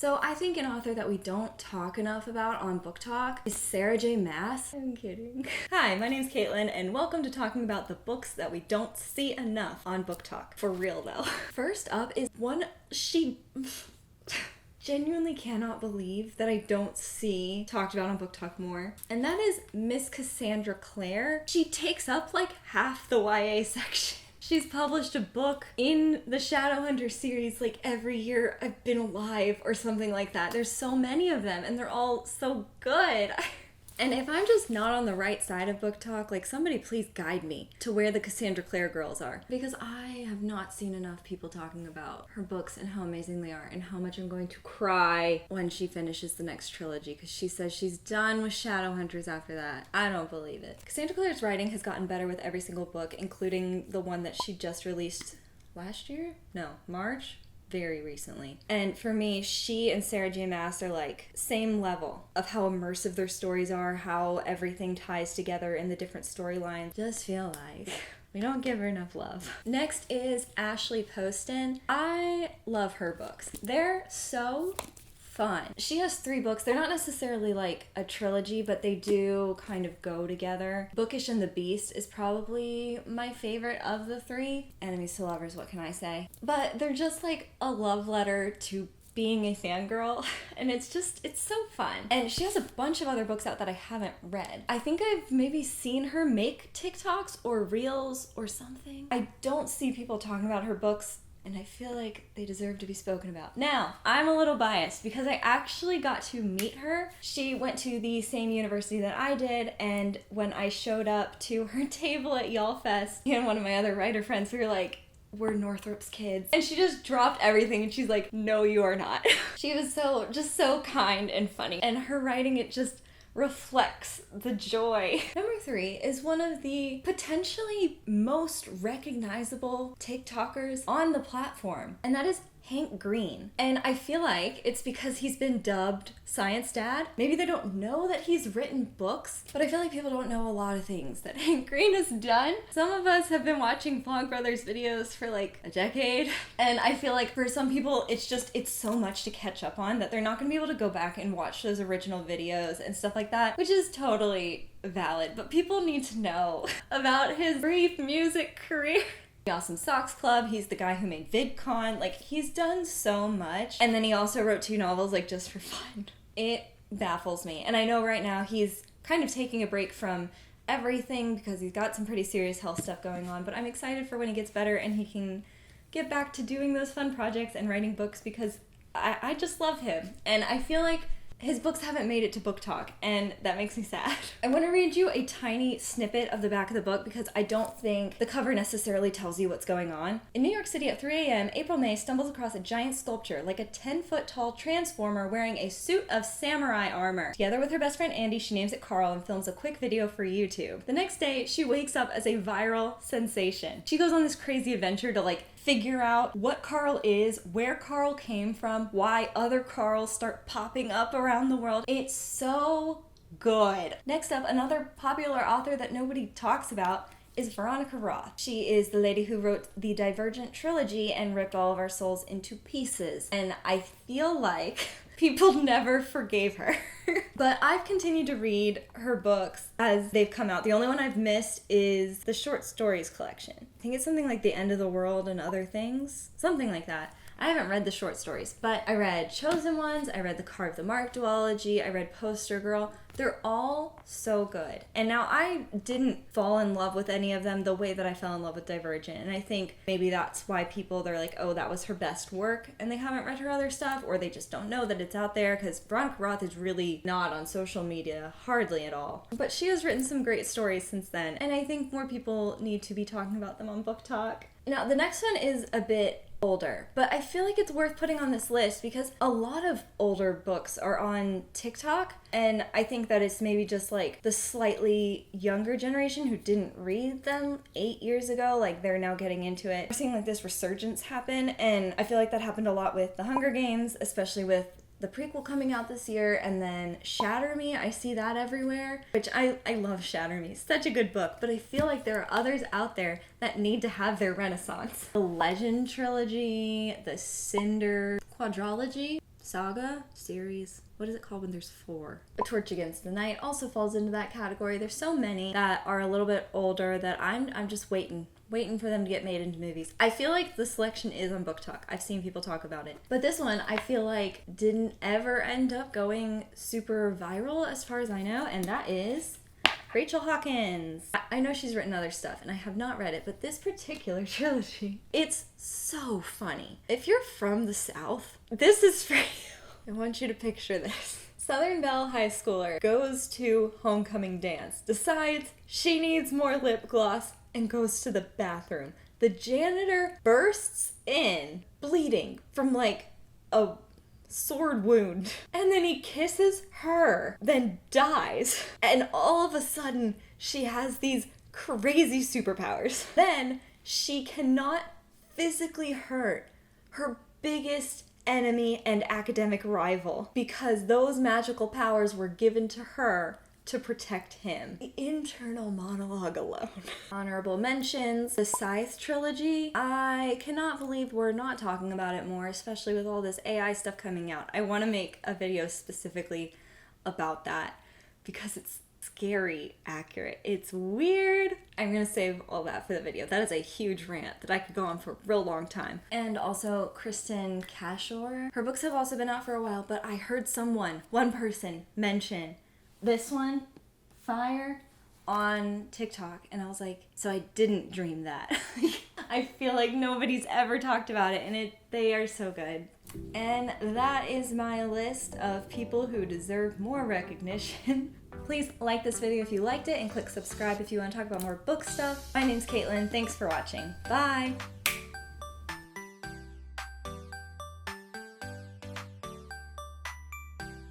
So I think an author that we don't talk enough about on BookTok is Sarah J. Maas. I'm kidding. Hi, my name's Katelyn, and welcome to talking about the books that we don't see enough on BookTok. For real though. First up is one she genuinely cannot believe that I don't see talked about on BookTok more. And that is Miss Cassandra Clare. She takes up like half the YA section. She's published a book in the Shadowhunter series like every year I've been alive or something like that. There's so many of them and they're all so good. And if I'm just not on the right side of BookTok, like somebody please guide me to where the Cassandra Clare girls are. Because I have not seen enough people talking about her books and how amazing they are and how much I'm going to cry when she finishes the next trilogy because she says she's done with Shadowhunters after that. I don't believe it. Cassandra Clare's writing has gotten better with every single book, including the one that she just released last year? No, March? Very recently. And for me, she and Sarah J. Maas are like same level of how immersive their stories are, how everything ties together in the different storylines. Just feel like we don't give her enough love. Next is Ashley Poston. I love her books. They're so fun. She has 3 books. They're not necessarily like a trilogy, but they do kind of go together. Bookish and the Beast is probably my favorite of the 3. Enemies to lovers, what can I say? But they're just like a love letter to being a fangirl, and it's so fun. And she has a bunch of other books out that I haven't read. I think I've maybe seen her make TikToks or Reels or something. I don't see people talking about her books, and I feel like they deserve to be spoken about. Now, I'm a little biased because I actually got to meet her. She went to the same university that I did, and when I showed up to her table at Y'all Fest, and one of my other writer friends, we were like, we're Northrop's kids. And she just dropped everything and she's like, no, you are not. She was so kind and funny. And her writing, it just reflects the joy. Number 3 is one of the potentially most recognizable TikTokers on the platform, and that is Hank Green. And I feel like it's because he's been dubbed Science Dad. Maybe they don't know that he's written books, but I feel like people don't know a lot of things that Hank Green has done. Some of us have been watching Vlogbrothers videos for like a decade, and I feel like for some people it's so much to catch up on that they're not gonna be able to go back and watch those original videos and stuff like that, which is totally valid, but people need to know about his brief music career. The Awesome Socks Club, he's the guy who made VidCon, like he's done so much. And then he also wrote 2 novels like just for fun. It baffles me. And I know right now he's kind of taking a break from everything because he's got some pretty serious health stuff going on, but I'm excited for when he gets better and he can get back to doing those fun projects and writing books because I just love him. And I feel like his books haven't made it to BookTok, and that makes me sad. I want to read you a tiny snippet of the back of the book because I don't think the cover necessarily tells you what's going on. In New York City at 3 a.m., April May stumbles across a giant sculpture, like a 10-foot-tall transformer wearing a suit of samurai armor. Together with her best friend Andy, she names it Carl and films a quick video for YouTube. The next day, she wakes up as a viral sensation. She goes on this crazy adventure to like figure out what Carl is, where Carl came from, why other Carls start popping up around the world. It's so good. Next up, another popular author that nobody talks about is Veronica Roth. She is the lady who wrote the Divergent trilogy and ripped all of our souls into pieces. And I feel like people never forgave her. But I've continued to read her books as they've come out. The only one I've missed is the short stories collection. I think it's something like The End of the World and Other Things. Something like that. I haven't read the short stories, but I read Chosen Ones, I read the Carve the Mark duology, I read Poster Girl. They're all so good. And now I didn't fall in love with any of them the way that I fell in love with Divergent. And I think maybe that's why they're like, oh, that was her best work, and they haven't read her other stuff, or they just don't know that it's out there, because Veronica Roth is really not on social media, hardly at all. But she has written some great stories since then, and I think more people need to be talking about them on BookTok. Now, the next one is a bit older, but I feel like it's worth putting on this list because a lot of older books are on TikTok, and I think that it's maybe just like the slightly younger generation who didn't read them 8 years ago, like they're now getting into it. We're seeing like this resurgence happen, and I feel like that happened a lot with the Hunger Games, especially with the prequel coming out this year, and then Shatter Me, I see that everywhere, which I love Shatter Me. Such a good book, but I feel like there are others out there that need to have their renaissance. The Legend trilogy, the Cinder quadrilogy, saga series. What is it called when there's 4? A Torch Against the Night also falls into that category. There's so many that are a little bit older that I'm just waiting for them to get made into movies. I feel like the selection is on BookTok. I've seen people talk about it. But this one, I feel like didn't ever end up going super viral as far as I know, and that is Rachel Hawkins. I know she's written other stuff and I have not read it, but this particular trilogy, it's so funny. If you're from the South, this is for you. I want you to picture this. Southern Belle high schooler goes to homecoming dance, decides she needs more lip gloss, and goes to the bathroom. The janitor bursts in, bleeding from like a sword wound, and then he kisses her, then dies, and all of a sudden she has these crazy superpowers. Then she cannot physically hurt her biggest enemy and academic rival because those magical powers were given to her to protect him. The internal monologue alone. Honorable mentions, the Scythe trilogy. I cannot believe we're not talking about it more, especially with all this AI stuff coming out. I want to make a video specifically about that because it's scary accurate. It's weird. I'm gonna save all that for the video. That is a huge rant that I could go on for a real long time. And also Kristen Cashore. Her books have also been out for a while, but I heard one person mention this one, Fire, on TikTok, and I was like, so I didn't dream that. I feel like nobody's ever talked about it, and they are so good. And that is my list of people who deserve more recognition. Please like this video if you liked it, and click subscribe if you want to talk about more book stuff. My name's Caitlin. Thanks for watching. Bye!